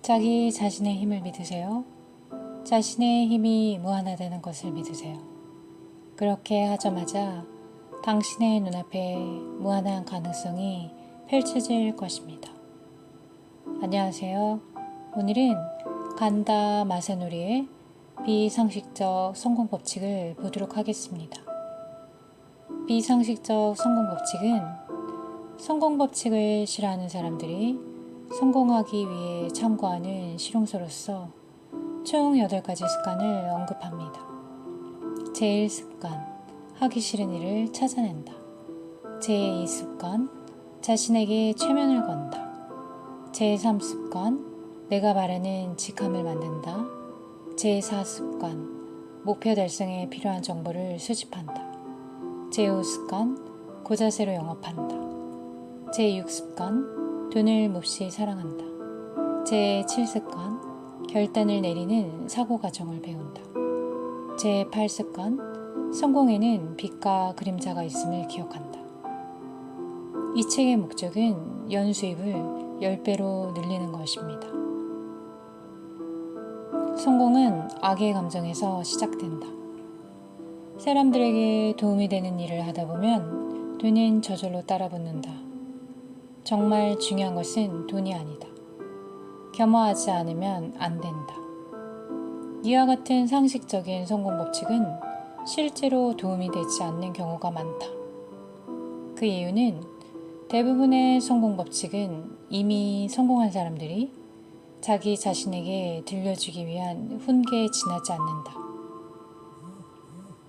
자기 자신의 힘을 믿으세요. 자신의 힘이 무한하다는 것을 믿으세요. 그렇게 하자마자 당신의 눈앞에 무한한 가능성이 펼쳐질 것입니다. 안녕하세요. 오늘은 간다 마사노리의 비상식적 성공 법칙을 보도록 하겠습니다. 비상식적 성공 법칙은 성공 법칙을 싫어하는 사람들이 성공하기 위해 참고하는 실용서로서 총 8가지 습관을 언급합니다. 제1습관, 하기 싫은 일을 찾아낸다. 제2습관, 자신에게 최면을 건다. 제3습관, 내가 바라는 직함을 만든다. 제4습관, 목표 달성에 필요한 정보를 수집한다. 제5습관, 고자세로 영업한다. 제6습관, 돈을 몹시 사랑한다. 제7습관, 결단을 내리는 사고 과정을 배운다. 제8습관, 성공에는 빛과 그림자가 있음을 기억한다. 이 책의 목적은 연수입을 10배로 늘리는 것입니다. 성공은 악의 감정에서 시작된다. 사람들에게 도움이 되는 일을 하다 보면 돈은 저절로 따라붙는다. 정말 중요한 것은 돈이 아니다. 겸허하지 않으면 안 된다. 이와 같은 상식적인 성공 법칙은 실제로 도움이 되지 않는 경우가 많다. 그 이유는 대부분의 성공 법칙은 이미 성공한 사람들이 자기 자신에게 들려주기 위한 훈계에 지나지 않는다.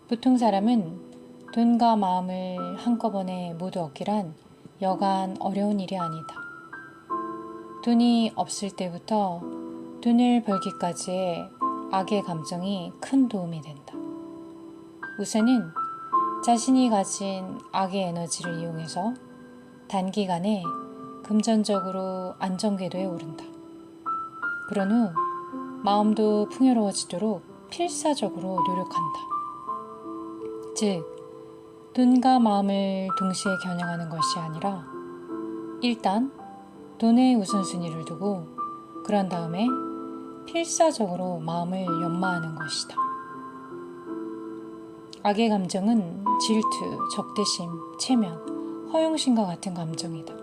보통 사람은 돈과 마음을 한꺼번에 모두 얻기란 여간 어려운 일이 아니다. 돈이 없을 때부터 돈을 벌기까지의 악의 감정이 큰 도움이 된다. 우선은 자신이 가진 악의 에너지를 이용해서 단기간에 금전적으로 안정궤도에 오른다. 그런 후 마음도 풍요로워지도록 필사적으로 노력한다. 즉, 돈과 마음을 동시에 겨냥하는 것이 아니라 일단 돈의 우선순위를 두고 그런 다음에 필사적으로 마음을 연마하는 것이다. 악의 감정은 질투, 적대심, 체면, 허영심과 같은 감정이다.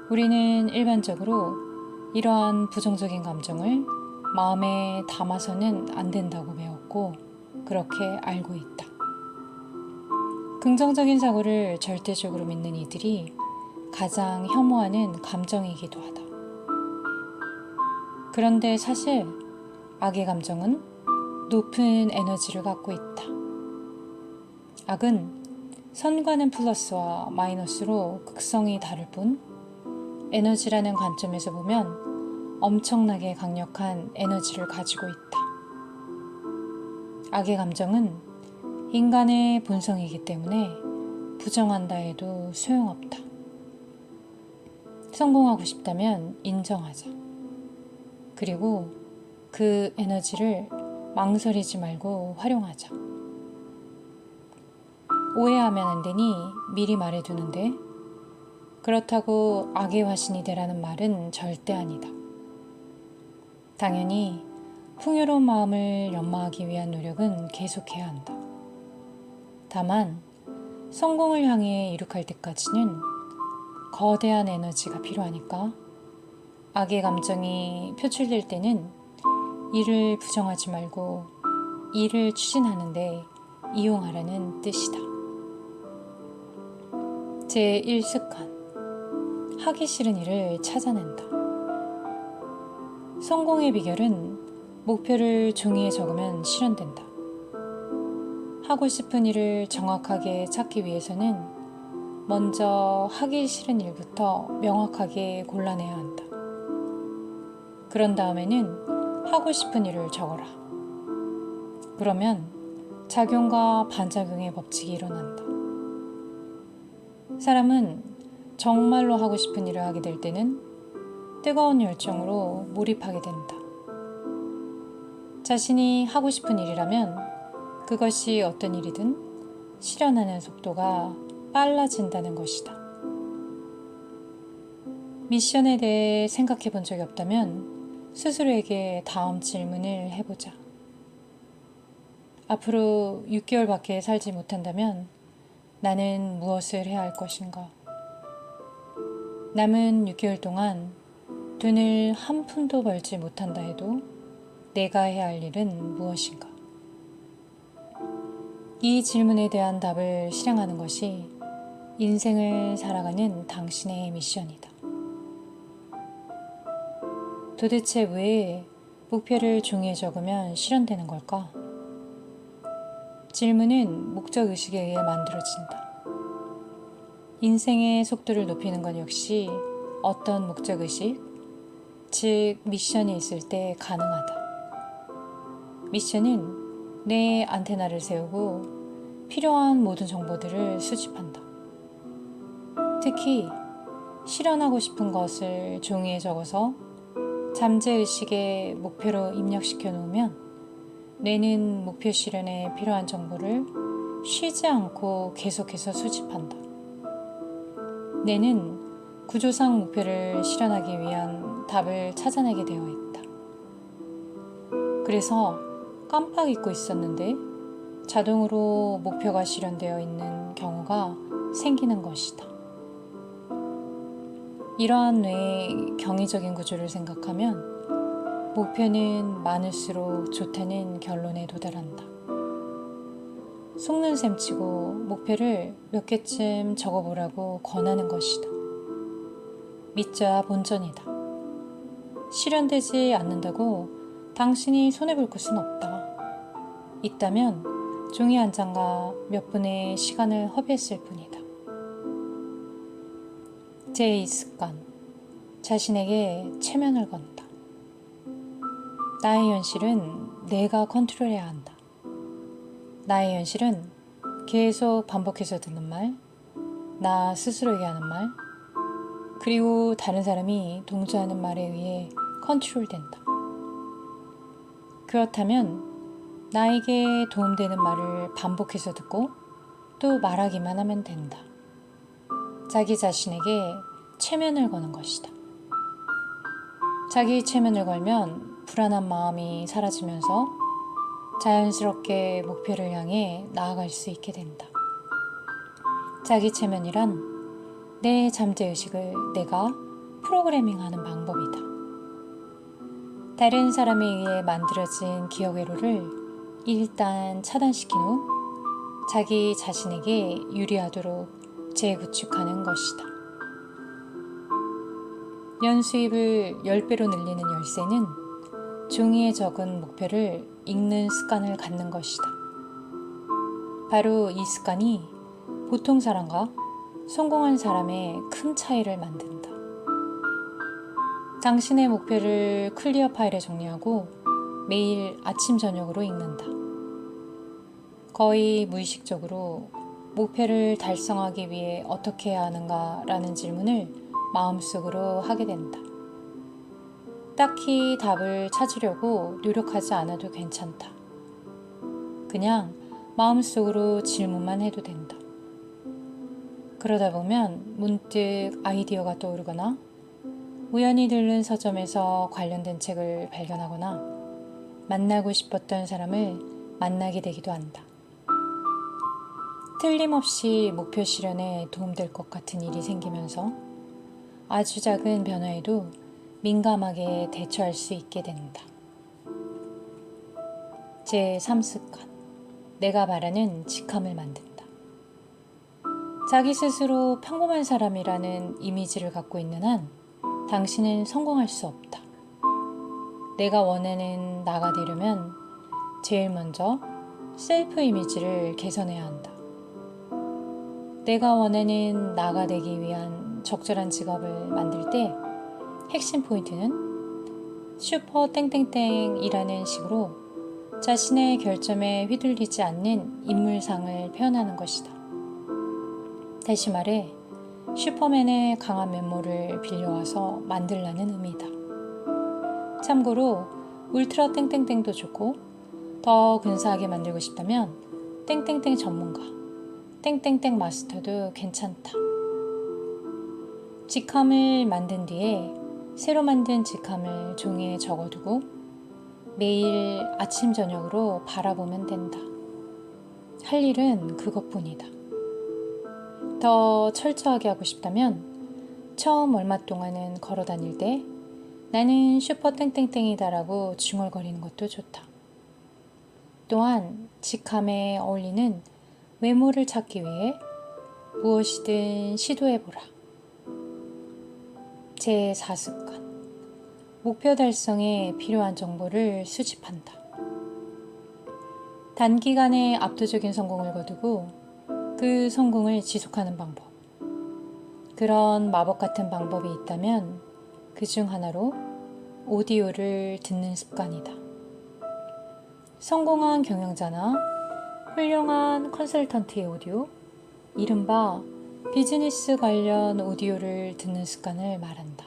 우리는 일반적으로 이러한 부정적인 감정을 마음에 담아서는 안 된다고 배웠고 그렇게 알고 있다. 긍정적인 사고를 절대적으로 믿는 이들이 가장 혐오하는 감정이기도 하다. 그런데 사실 악의 감정은 높은 에너지를 갖고 있다. 악은 선과는 플러스와 마이너스로 극성이 다를 뿐 에너지라는 관점에서 보면 엄청나게 강력한 에너지를 가지고 있다. 악의 감정은 인간의 본성이기 때문에 부정한다 해도 소용없다. 성공하고 싶다면 인정하자. 그리고 그 에너지를 망설이지 말고 활용하자. 오해하면 안 되니 미리 말해두는데 그렇다고 악의 화신이 되라는 말은 절대 아니다. 당연히 풍요로운 마음을 연마하기 위한 노력은 계속해야 한다. 다만 성공을 향해 이룩할 때까지는 거대한 에너지가 필요하니까 악의 감정이 표출될 때는 이를 부정하지 말고 이를 추진하는데 이용하라는 뜻이다. 제1습관, 하기 싫은 일을 찾아낸다. 성공의 비결은 목표를 종이에 적으면 실현된다. 하고 싶은 일을 정확하게 찾기 위해서는 먼저 하기 싫은 일부터 명확하게 골라내야 한다. 그런 다음에는 하고 싶은 일을 적어라. 그러면 작용과 반작용의 법칙이 일어난다. 사람은 정말로 하고 싶은 일을 하게 될 때는 뜨거운 열정으로 몰입하게 된다. 자신이 하고 싶은 일이라면 그것이 어떤 일이든 실현하는 속도가 빨라진다는 것이다. 미션에 대해 생각해 본 적이 없다면 스스로에게 다음 질문을 해보자. 앞으로 6개월밖에 살지 못한다면 나는 무엇을 해야 할 것인가? 남은 6개월 동안 돈을 한 푼도 벌지 못한다 해도 내가 해야 할 일은 무엇인가? 이 질문에 대한 답을 실행하는 것이 인생을 살아가는 당신의 미션이다. 도대체 왜 목표를 종이에 적으면 실현되는 걸까? 질문은 목적의식에 의해 만들어진다. 인생의 속도를 높이는 것 역시 어떤 목적의식, 즉 미션이 있을 때 가능하다. 미션은 내 안테나를 세우고 필요한 모든 정보들을 수집한다. 특히 실현하고 싶은 것을 종이에 적어서 잠재의식의 목표로 입력시켜 놓으면 뇌는 목표 실현에 필요한 정보를 쉬지 않고 계속해서 수집한다. 뇌는 구조상 목표를 실현하기 위한 답을 찾아내게 되어 있다. 그래서 깜빡 잊고 있었는데 자동으로 목표가 실현되어 있는 경우가 생기는 것이다. 이러한 뇌의 경이적인 구조를 생각하면 목표는 많을수록 좋다는 결론에 도달한다. 속는 셈 치고 목표를 몇 개쯤 적어보라고 권하는 것이다. 믿져야 본전이다. 실현되지 않는다고 당신이 손해볼 것은 없다. 있다면 종이 한 장과 몇 분의 시간을 허비했을 뿐이다. 제2습관, 자신에게 체면을 건다. 나의 현실은 내가 컨트롤해야 한다. 나의 현실은 계속 반복해서 듣는 말, 나 스스로에게 하는 말, 그리고 다른 사람이 동조하는 말에 의해 컨트롤된다. 그렇다면 나에게 도움되는 말을 반복해서 듣고 또 말하기만 하면 된다. 자기 자신에게 체면을 거는 것이다. 자기 체면을 걸면 불안한 마음이 사라지면서 자연스럽게 목표를 향해 나아갈 수 있게 된다. 자기 체면이란 내 잠재의식을 내가 프로그래밍하는 방법이다. 다른 사람에 의해 만들어진 기억 회로를 일단 차단시킨 후 자기 자신에게 유리하도록 재구축하는 것이다. 연수입을 10배로 늘리는 열쇠는 종이에 적은 목표를 읽는 습관을 갖는 것이다. 바로 이 습관이 보통 사람과 성공한 사람의 큰 차이를 만든다. 당신의 목표를 클리어 파일에 정리하고 매일 아침 저녁으로 읽는다. 거의 무의식적으로 목표를 달성하기 위해 어떻게 해야 하는가 라는 질문을 마음속으로 하게 된다. 딱히 답을 찾으려고 노력하지 않아도 괜찮다. 그냥 마음속으로 질문만 해도 된다. 그러다 보면 문득 아이디어가 떠오르거나 우연히 들른 서점에서 관련된 책을 발견하거나 만나고 싶었던 사람을 만나게 되기도 한다. 틀림없이 목표 실현에 도움될 것 같은 일이 생기면서 아주 작은 변화에도 민감하게 대처할 수 있게 된다. 제3습관, 내가 바라는 직함을 만든다. 자기 스스로 평범한 사람이라는 이미지를 갖고 있는 한 당신은 성공할 수 없다. 내가 원하는 나가 되려면 제일 먼저 셀프 이미지를 개선해야 한다. 내가 원하는 나가 되기 위한 적절한 직업을 만들 때 핵심 포인트는 슈퍼 땡땡땡이라는 식으로 자신의 결점에 휘둘리지 않는 인물상을 표현하는 것이다. 다시 말해 슈퍼맨의 강한 면모를 빌려와서 만들라는 의미다. 참고로 울트라 땡땡땡도 좋고 더 근사하게 만들고 싶다면 땡땡땡 전문가, 땡땡땡 마스터도 괜찮다. 직함을 만든 뒤에 새로 만든 직함을 종이에 적어두고 매일 아침 저녁으로 바라보면 된다. 할 일은 그것뿐이다. 더 철저하게 하고 싶다면 처음 얼마 동안은 걸어 다닐 때 나는 슈퍼 땡땡땡이다라고 중얼거리는 것도 좋다. 또한 직함에 어울리는 외모를 찾기 위해 무엇이든 시도해보라. 제4습관. 목표 달성에 필요한 정보를 수집한다. 단기간에 압도적인 성공을 거두고 그 성공을 지속하는 방법. 그런 마법 같은 방법이 있다면 그 중 하나로 오디오를 듣는 습관이다. 성공한 경영자나 훌륭한 컨설턴트의 오디오, 이른바 비즈니스 관련 오디오를 듣는 습관을 말한다.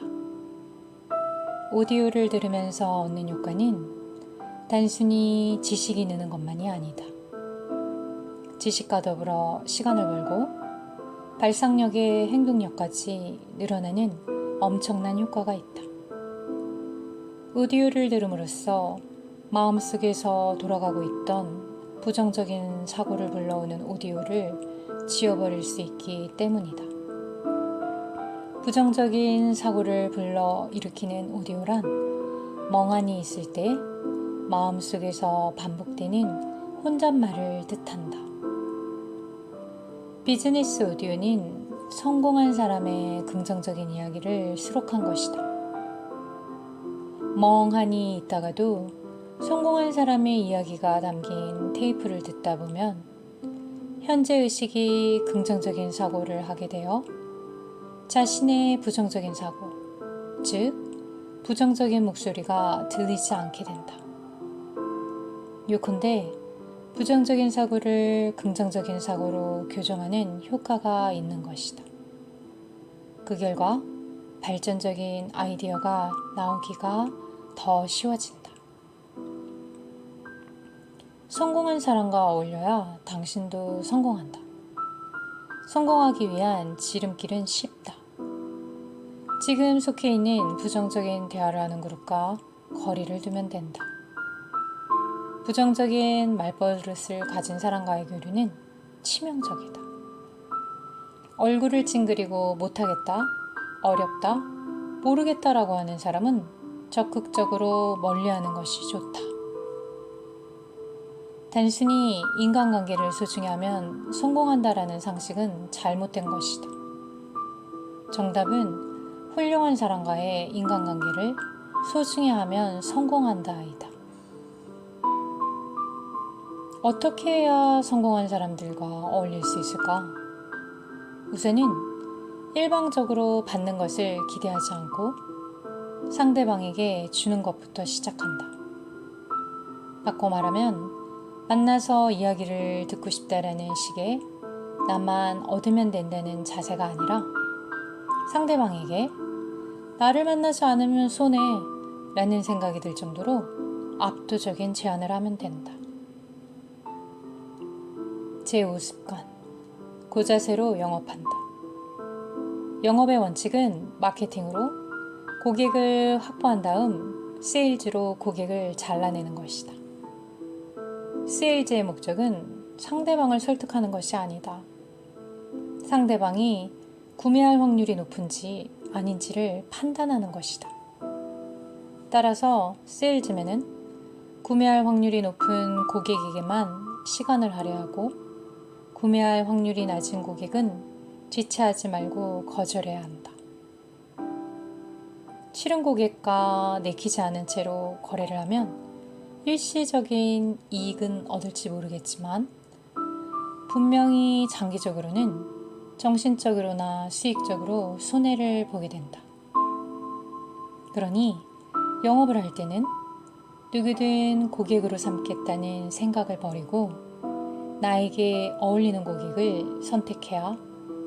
오디오를 들으면서 얻는 효과는 단순히 지식이 느는 것만이 아니다. 지식과 더불어 시간을 벌고 발상력의 행동력까지 늘어나는 엄청난 효과가 있다. 오디오를 들음으로써 마음속에서 돌아가고 있던 부정적인 사고를 불러오는 오디오를 지워버릴 수 있기 때문이다. 부정적인 사고를 불러 일으키는 오디오란 멍하니 있을 때 마음속에서 반복되는 혼잣말을 뜻한다. 비즈니스 오디오는 성공한 사람의 긍정적인 이야기를 수록한 것이다. 멍하니 있다가도 성공한 사람의 이야기가 담긴 테이프를 듣다 보면 현재 의식이 긍정적인 사고를 하게 되어 자신의 부정적인 사고, 즉 부정적인 목소리가 들리지 않게 된다. 요컨대 부정적인 사고를 긍정적인 사고로 교정하는 효과가 있는 것이다. 그 결과 발전적인 아이디어가 나오기가 더 쉬워진다. 성공한 사람과 어울려야 당신도 성공한다. 성공하기 위한 지름길은 쉽다. 지금 속해 있는 부정적인 대화를 하는 그룹과 거리를 두면 된다. 부정적인 말버릇을 가진 사람과의 교류는 치명적이다. 얼굴을 찡그리고 못하겠다, 어렵다, 모르겠다라고 하는 사람은 적극적으로 멀리하는 것이 좋다. 단순히 인간관계를 소중히 하면 성공한다라는 상식은 잘못된 것이다. 정답은 훌륭한 사람과의 인간관계를 소중히 하면 성공한다이다. 어떻게 해야 성공한 사람들과 어울릴 수 있을까? 우선은 일방적으로 받는 것을 기대하지 않고 상대방에게 주는 것부터 시작한다. 바꿔 말하면 만나서 이야기를 듣고 싶다라는 식의 나만 얻으면 된다는 자세가 아니라 상대방에게 나를 만나지 않으면 손해 라는 생각이 들 정도로 압도적인 제안을 하면 된다. 제5습관. 고자세로 영업한다. 영업의 원칙은 마케팅으로 고객을 확보한 다음 세일즈로 고객을 잘라내는 것이다. 세일즈의 목적은 상대방을 설득하는 것이 아니다. 상대방이 구매할 확률이 높은지 아닌지를 판단하는 것이다. 따라서 세일즈맨은 구매할 확률이 높은 고객에게만 시간을 할애하고 구매할 확률이 낮은 고객은 지체하지 말고 거절해야 한다. 싫은 고객과 내키지 않은 채로 거래를 하면 일시적인 이익은 얻을지 모르겠지만 분명히 장기적으로는 정신적으로나 수익적으로 손해를 보게 된다. 그러니 영업을 할 때는 누구든 고객으로 삼겠다는 생각을 버리고 나에게 어울리는 고객을 선택해야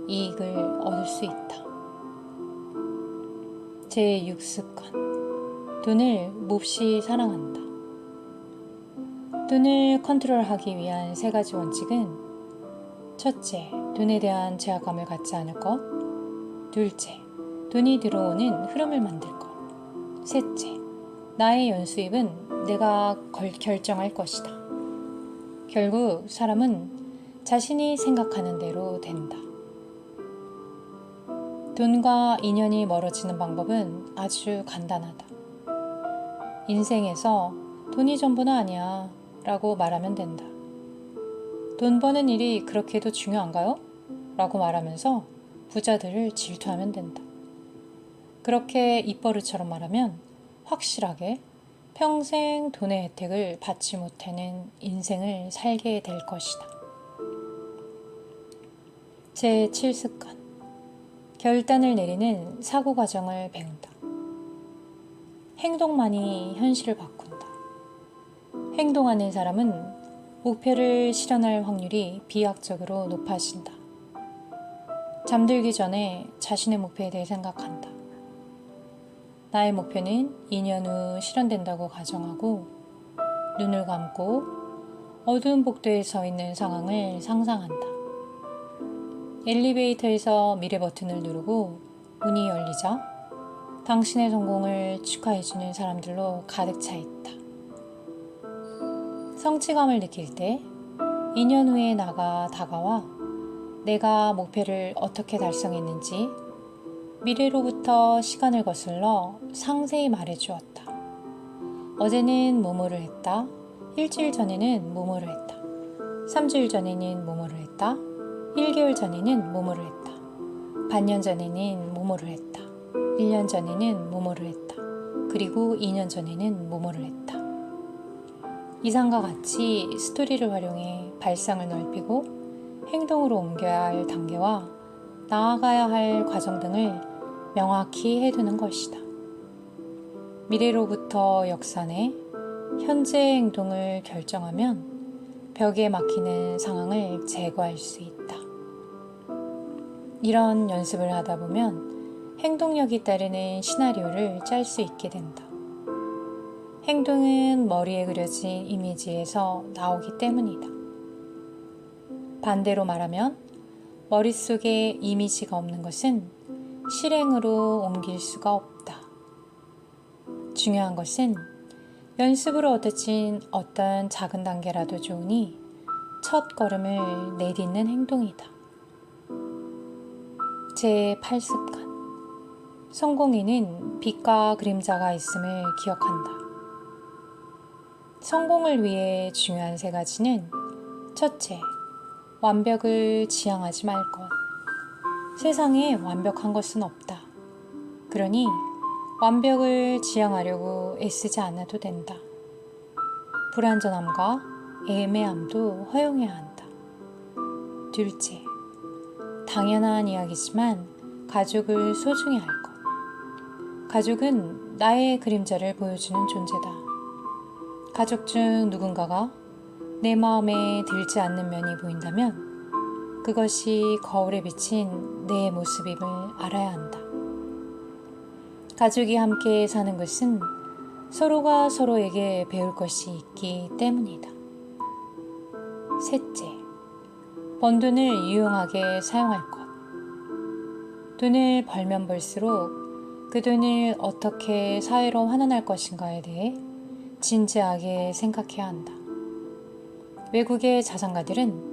이익을 얻을 수 있다. 제6습관. 돈을 몹시 사랑한다. 돈을 컨트롤하기 위한 3가지 원칙은 첫째, 돈에 대한 제약감을 갖지 않을 것. 둘째, 돈이 들어오는 흐름을 만들 것. 셋째, 나의 연수입은 내가 결정할 것이다. 결국 사람은 자신이 생각하는 대로 된다. 돈과 인연이 멀어지는 방법은 아주 간단하다. 인생에서 돈이 전부는 아니야 라고 말하면 된다. 돈 버는 일이 그렇게도 중요한가요? 라고 말하면서 부자들을 질투하면 된다. 그렇게 입버릇처럼 말하면 확실하게 평생 돈의 혜택을 받지 못하는 인생을 살게 될 것이다. 제7습관. 결단을 내리는 사고 과정을 배운다. 행동만이 현실을 바꾼다. 행동하는 사람은 목표를 실현할 확률이 비약적으로 높아진다. 잠들기 전에 자신의 목표에 대해 생각한다. 나의 목표는 2년 후 실현된다고 가정하고 눈을 감고 어두운 복도에 서 있는 상황을 상상한다. 엘리베이터에서 미래 버튼을 누르고 문이 열리자 당신의 성공을 축하해주는 사람들로 가득 차 있다. 성취감을 느낄 때 2년 후에 나가 다가와 내가 목표를 어떻게 달성했는지 미래로부터 시간을 거슬러 상세히 말해주었다. 어제는 뭐뭐를 했다. 일주일 전에는 뭐뭐를 했다. 3주일 전에는 뭐뭐를 했다. 1개월 전에는 뭐뭐를 했다. 반년 전에는 뭐뭐를 했다. 1년 전에는 뭐뭐를 했다. 그리고 2년 전에는 뭐뭐를 했다. 이상과 같이 스토리를 활용해 발상을 넓히고 행동으로 옮겨야 할 단계와 나아가야 할 과정 등을 명확히 해두는 것이다. 미래로부터 역산해 현재의 행동을 결정하면 벽에 막히는 상황을 제거할 수 있다. 이런 연습을 하다 보면 행동력이 따르는 시나리오를 짤 수 있게 된다. 행동은 머리에 그려진 이미지에서 나오기 때문이다. 반대로 말하면 머릿속에 이미지가 없는 것은 실행으로 옮길 수가 없다. 중요한 것은 연습으로 얻어진 어떤 작은 단계라도 좋으니 첫 걸음을 내딛는 행동이다. 제8습관. 성공에는 빛과 그림자가 있음을 기억한다. 성공을 위해 중요한 3가지는 첫째, 완벽을 지향하지 말 것. 세상에 완벽한 것은 없다. 그러니 완벽을 지향하려고 애쓰지 않아도 된다. 불완전함과 애매함도 허용해야 한다. 둘째, 당연한 이야기지만 가족을 소중히 할 것. 가족은 나의 그림자를 보여주는 존재다. 가족 중 누군가가 내 마음에 들지 않는 면이 보인다면 그것이 거울에 비친 내 모습임을 알아야 한다. 가족이 함께 사는 것은 서로가 서로에게 배울 것이 있기 때문이다. 셋째, 번 돈을 유용하게 사용할 것. 돈을 벌면 벌수록 그 돈을 어떻게 사회로 환원할 것인가에 대해 진지하게 생각해야 한다. 외국의 자산가들은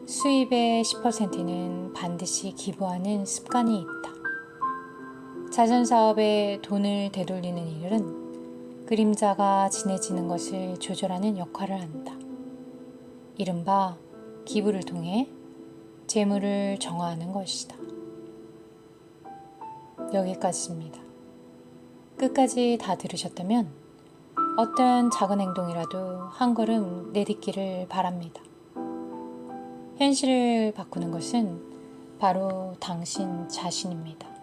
수입의 10%는 반드시 기부하는 습관이 있다. 자선사업에 돈을 되돌리는 일은 그림자가 진해지는 것을 조절하는 역할을 한다. 이른바 기부를 통해 재물을 정화하는 것이다. 여기까지입니다. 끝까지 다 들으셨다면 어떤 작은 행동이라도 한 걸음 내딛기를 바랍니다. 현실을 바꾸는 것은 바로 당신 자신입니다.